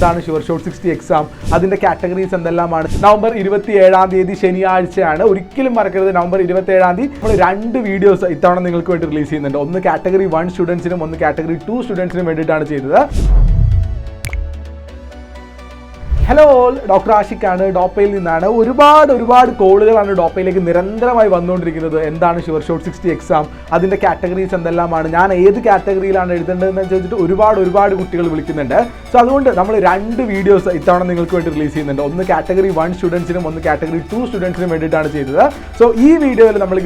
എന്താണ് sure shot 60 exam, അതിൻ്റെ categories എന്തെല്ലാമാണ്. നവംബർ 27 ശനിയാഴ്ചയാണ്. ഒരിക്കലും മറക്കരുത്, നവംബർ 27 നമ്മൾ 2 വീഡിയോസ് ഇത്തവണ നിങ്ങൾക്ക് വേണ്ടി റിലീസ് ചെയ്യുന്നുണ്ട്. ഒന്ന് കാറ്റഗറി 1 സ്റ്റുഡൻസിനും ഒന്ന് കാറ്റഗറി 2 സ്റ്റുഡൻസിനും വേണ്ടിയിട്ടാണ് ചെയ്തത്. ഹലോ ഓൾ, ഡോക്ടർ ആഷിഖാണ്, ഡോപ്പയിൽ നിന്നാണ്. ഒരുപാട് കോളുകളാണ് ഡോപ്പയിലേക്ക് നിരന്തരമായി വന്നുകൊണ്ടിരിക്കുന്നത്. എന്താണ് ഷുവർ ഷോട്ട് 60 എക്സാം, അതിൻ്റെ കാറ്റഗറീസ് എന്തെല്ലാമാണ്, ഞാൻ ഏത് കാറ്റഗറിയിലാണ് എഴുതേണ്ടതെന്ന് ചോദിച്ചിട്ട് ഒരുപാട് കുട്ടികൾ വിളിക്കുന്നുണ്ട്. സോ അതുകൊണ്ട് നമ്മൾ 2 വീഡിയോസ് ഇത്തവണ നിങ്ങൾക്ക് വേണ്ടി റിലീസ് ചെയ്യുന്നുണ്ട്. ഒന്ന് കാറ്റഗറി 1 സ്റ്റുഡൻസിനും ഒന്ന് കാറ്റഗറി 2 സ്റ്റുഡൻസിനും വേണ്ടിയിട്ടാണ് ചെയ്തത്. സോ ഈ വീഡിയോയിൽ നമ്മൾ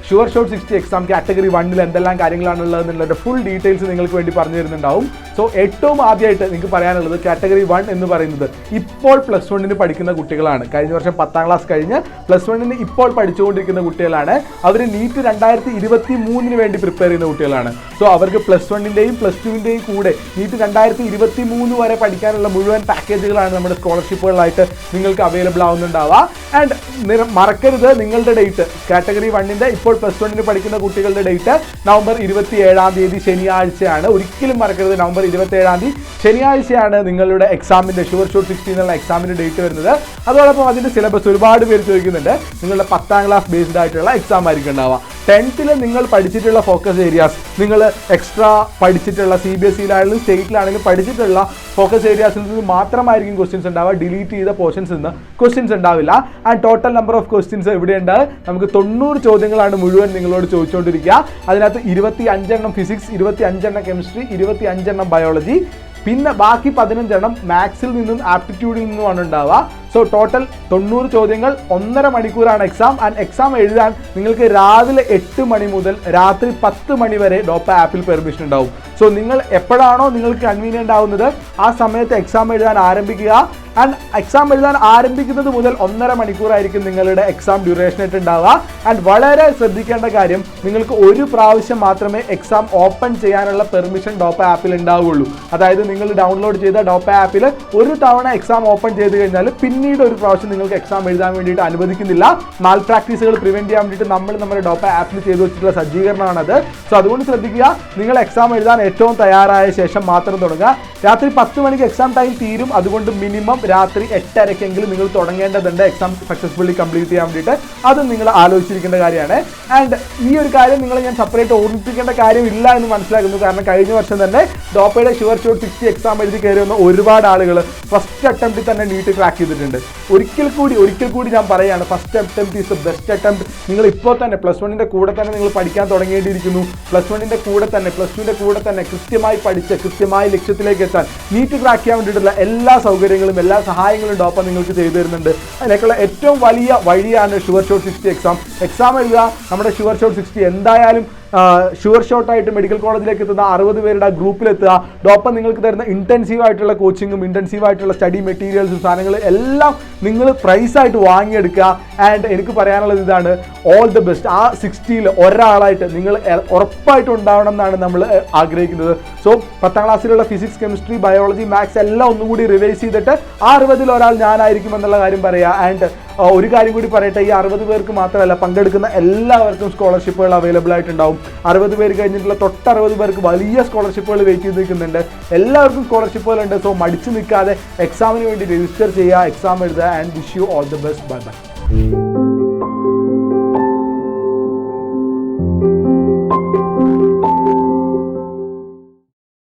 ഷുവർ ഷോട്ട് 60 എക്സാം കാറ്റഗറി 1 എന്തെല്ലാം കാര്യങ്ങളാണുള്ളത് എന്നുള്ളതിൻ്റെ ഫുൾ ഡീറ്റെയിൽസ് നിങ്ങൾക്ക് വേണ്ടി പറഞ്ഞു തരുന്നുണ്ടാവും. സോ ഏറ്റവും ആദ്യമായിട്ട് നിങ്ങൾക്ക് പറയാനുള്ളത് കാറ്റഗറി 1 എന്ന് പറയുന്നത് ഇപ്പോൾ +1 പഠിക്കുന്ന കുട്ടികളാണ്. കഴിഞ്ഞ വർഷം 10ാം ക്ലാസ് കഴിഞ്ഞ് +1 ഇപ്പോൾ പഠിച്ചുകൊണ്ടിരിക്കുന്ന കുട്ടികളാണ്. അവർ നീറ്റ് 2023 വേണ്ടി പ്രിപ്പയർ ചെയ്യുന്ന കുട്ടികളാണ്. സോ അവർക്ക് +1ൻ്റെയും +2ൻ്റെയും കൂടെ നീറ്റ് 2023 വരെ പഠിക്കാനുള്ള മുഴുവൻ പാക്കേജുകളാണ് നമ്മുടെ സ്കോളർഷിപ്പുകളായിട്ട് നിങ്ങൾക്ക് അവൈലബിൾ ആവുന്നുണ്ടാവുക. ആൻഡ് മറക്കരുത്, നിങ്ങളുടെ ഡേറ്റ് കാറ്റഗറി 1ൻ്റെ ഇപ്പോൾ +1 പഠിക്കുന്ന കുട്ടികളുടെ ഡേറ്റ് നവംബർ 27 ശനിയാഴ്ചയാണ്. ഒരിക്കലും മറക്കരുത്, നവംബർ 27 ശനിയാഴ്ചയാണ് നിങ്ങളുടെ എക്സാമിൻ്റെ ഷുവർ ഷോട്ട് 60 എന്നുള്ള എക്സാമിൻ്റെ ഡേറ്റ് വരുന്നത്. അതോടൊപ്പം അതിൻ്റെ സിലബസ് ഒരുപാട് പേര് ചോദിക്കുന്നുണ്ട്. നിങ്ങളുടെ 10ാം ക്ലാസ് ബേസ്ഡ് ആയിട്ടുള്ള എക്സാം ആയിരിക്കും ഉണ്ടാവുക. 10th നിങ്ങൾ പഠിച്ചിട്ടുള്ള ഫോക്കസ് ഏരിയാസ്, നിങ്ങൾ എക്സ്ട്രാ പഠിച്ചിട്ടുള്ള CBSE-യിലാണെങ്കിലും സ്റ്റേറ്റിലാണെങ്കിലും പഠിച്ചിട്ടുള്ള ഫോക്കസ് ഏരിയാസിൽ നിന്ന് മാത്രമായിരിക്കും ക്വസ്റ്റ്യൻസ് ഉണ്ടാവുക. ഡിലീറ്റ് ചെയ്ത പോർഷൻസിൽ നിന്ന് ക്വസ്റ്റ്യൻസ് ഉണ്ടാവില്ല. And total number of questions എവിടെയുണ്ട്? നമുക്ക് 90 ചോദ്യങ്ങളാണ് മുഴുവൻ നിങ്ങളോട് ചോദിച്ചുകൊണ്ടിരിക്കുക. അതിനകത്ത് 25 ഫിസിക്സ്, 25 കെമിസ്ട്രി, 25 ബയോളജി, പിന്നെ ബാക്കി 15 മാത്സിൽ നിന്നും ആപ്റ്റിറ്റ്യൂഡിൽ നിന്നുമാണ് ഉണ്ടാവുക. സോ ടോട്ടൽ 90 ചോദ്യങ്ങൾ, 1.5 മണിക്കൂറാണ് എക്സാം. ആൻഡ് എക്സാം എഴുതാൻ നിങ്ങൾക്ക് രാവിലെ 8 മണി മുതൽ രാത്രി 10 മണി വരെ ഡോപ്പ ആപ്പിൽ പെർമിഷൻ ഉണ്ടാവും. സോ നിങ്ങൾ എപ്പോഴാണോ നിങ്ങൾക്ക് കൺവീനിയൻ്റ് ആവുന്നത് ആ സമയത്ത് എക്സാം എഴുതാൻ ആരംഭിക്കുക. ആൻഡ് എക്സാം എഴുതാൻ ആരംഭിക്കുന്നത് മുതൽ 1.5 മണിക്കൂറായിരിക്കും നിങ്ങളുടെ എക്സാം ഡ്യൂറേഷൻ ആയിട്ട് ഉണ്ടാവുക. ആൻഡ് വളരെ ശ്രദ്ധിക്കേണ്ട കാര്യം, നിങ്ങൾക്ക് ഒരു പ്രാവശ്യം മാത്രമേ എക്സാം ഓപ്പൺ ചെയ്യാനുള്ള പെർമിഷൻ ഡോപ്പ ആപ്പിൽ ഉണ്ടാവുകയുള്ളൂ. അതായത് നിങ്ങൾ ഡൗൺലോഡ് ചെയ്ത ഡോപ്പ ആപ്പിൽ ഒരു തവണ എക്സാം ഓപ്പൺ ചെയ്ത് കഴിഞ്ഞാൽ പിന്നീട് ഒരു പ്രാവശ്യം നിങ്ങൾക്ക് എക്സാം എഴുതാൻ വേണ്ടിയിട്ട് അനുവദിക്കുന്നില്ല. മാൽ പ്രാക്ടീസുകൾ പ്രിവെൻറ്റ് ചെയ്യാൻ വേണ്ടിയിട്ട് നമ്മൾ നമ്മുടെ ഡോപ്പ ആപ്പിൽ ചെയ്തു വെച്ചിട്ടുള്ള സജ്ജീകരണമാണത്. സോ അതുകൊണ്ട് ശ്രദ്ധിക്കുക, നിങ്ങൾ എക്സാം എഴുതാൻ ഏറ്റവും തയ്യാറായ ശേഷം മാത്രം തുടങ്ങുക. രാത്രി 10 മണിക്ക് എക്സാം ടൈം തീരും. അതുകൊണ്ട് മിനിമം രാത്രി 8:30 നിങ്ങൾ തുടങ്ങേണ്ടതുണ്ട് എക്സാം സക്സസ്ഫുള്ളി കംപ്ലീറ്റ് ചെയ്യാൻ വേണ്ടിയിട്ട്. അതും നിങ്ങൾ ആലോചിച്ചിരിക്കേണ്ട കാര്യമാണ്. ആൻഡ് ഈ ഒരു കാര്യം നിങ്ങൾ ഞാൻ സെപ്പറേറ്റ് ഓർമ്മിപ്പിക്കേണ്ട കാര്യമില്ല എന്ന് മനസ്സിലാക്കുന്നു. കാരണം കഴിഞ്ഞ വർഷം തന്നെ ഡോപ്പയുടെ ഷുവർ ഷോട്ട് 60 എക്സാം എഴുതി കയറി വന്ന ഒരുപാട് ആളുകൾ ഫസ്റ്റ് അറ്റംപ്റ്റിൽ തന്നെ നീറ്റ് ക്രാക്ക് ചെയ്തിട്ടുണ്ട്. ഒരിക്കൽ കൂടി ഞാൻ പറയുകയാണ്, first attempt is the best attempt. നിങ്ങൾ ഇപ്പോൾ തന്നെ +1ൻ്റെ കൂടെ തന്നെ നിങ്ങൾ പഠിക്കാൻ തുടങ്ങേണ്ടിയിരിക്കുന്നു. +1ൻ്റെ കൂടെ തന്നെ +2ൻ്റെ കൂടെ തന്നെ കൃത്യമായി പഠിച്ച് കൃത്യമായി ലക്ഷ്യത്തിലേക്ക് എത്താൻ നീറ്റ് ക്രാക്ക് ചെയ്യാൻ വേണ്ടിയിട്ടുള്ള എല്ലാ സൗകര്യങ്ങളും എല്ലാ സഹായങ്ങളും ഡോപ്പ നിങ്ങൾക്ക് ചെയ്തു തരുന്നുണ്ട്. അതിനേക്കുള്ള ഏറ്റവും വലിയ വഴിയാണ് ഷുവർ ഷോട്ട് 60 എക്സാം എഴുതുക. നമ്മുടെ ഷുവർ ഷോട്ട് 60 എന്തായാലും ഷുവർ ഷോട്ടായിട്ട് മെഡിക്കൽ കോളേജിലേക്ക് എത്തുന്ന 60 പേരുടെ ഗ്രൂപ്പിലെത്തുക. ഡോപ്പ നിങ്ങൾക്ക് തരുന്ന ഇൻറ്റൻസീവ് ആയിട്ടുള്ള കോച്ചിങ്ങും ഇൻറ്റൻസീവ് ആയിട്ടുള്ള സ്റ്റഡി മെറ്റീരിയൽസും സാധനങ്ങൾ എല്ലാം നിങ്ങൾ പ്രൈസായിട്ട് വാങ്ങിയെടുക്കുക. ആൻഡ് എനിക്ക് പറയാനുള്ളത് ഇതാണ്, ഓൾ ദ ബെസ്റ്റ്. ആ 60ൽ ഒരാളായിട്ട് നിങ്ങൾ ഉറപ്പായിട്ടും ഉണ്ടാവണം എന്നാണ് നമ്മൾ ആഗ്രഹിക്കുന്നത്. സോ 10ാം ക്ലാസ്സിലുള്ള ഫിസിക്സ്, കെമിസ്ട്രി, ബയോളജി, മാത്സ് എല്ലാം ഒന്നുകൂടി റിവൈസ് ചെയ്തിട്ട് ആ 60ൽ ഒരാൾ ഞാനായിരിക്കും എന്നുള്ള കാര്യം പറയുക. ആൻഡ് ഒരു കാര്യം കൂടി പറയട്ടെ, ഈ 60 പേർക്ക് മാത്രമല്ല, പങ്കെടുക്കുന്ന എല്ലാവർക്കും സ്കോളർഷിപ്പുകൾ അവൈലബിൾ ആയിട്ടുണ്ടാവും. 60 പേര് കഴിഞ്ഞിട്ടുള്ള 60 പേർക്ക് വലിയ സ്കോളർഷിപ്പുകൾ വെയിറ്റ് ചെയ്ത് നിൽക്കുന്നുണ്ട്. എല്ലാവർക്കും സ്കോളർഷിപ്പുകളുണ്ട്. സോ മടിച്ചു നിൽക്കാതെ എക്സാമിന് വേണ്ടി രജിസ്റ്റർ ചെയ്യുക, എക്സാം എഴുതുക. And wish you all the best. Bye bye.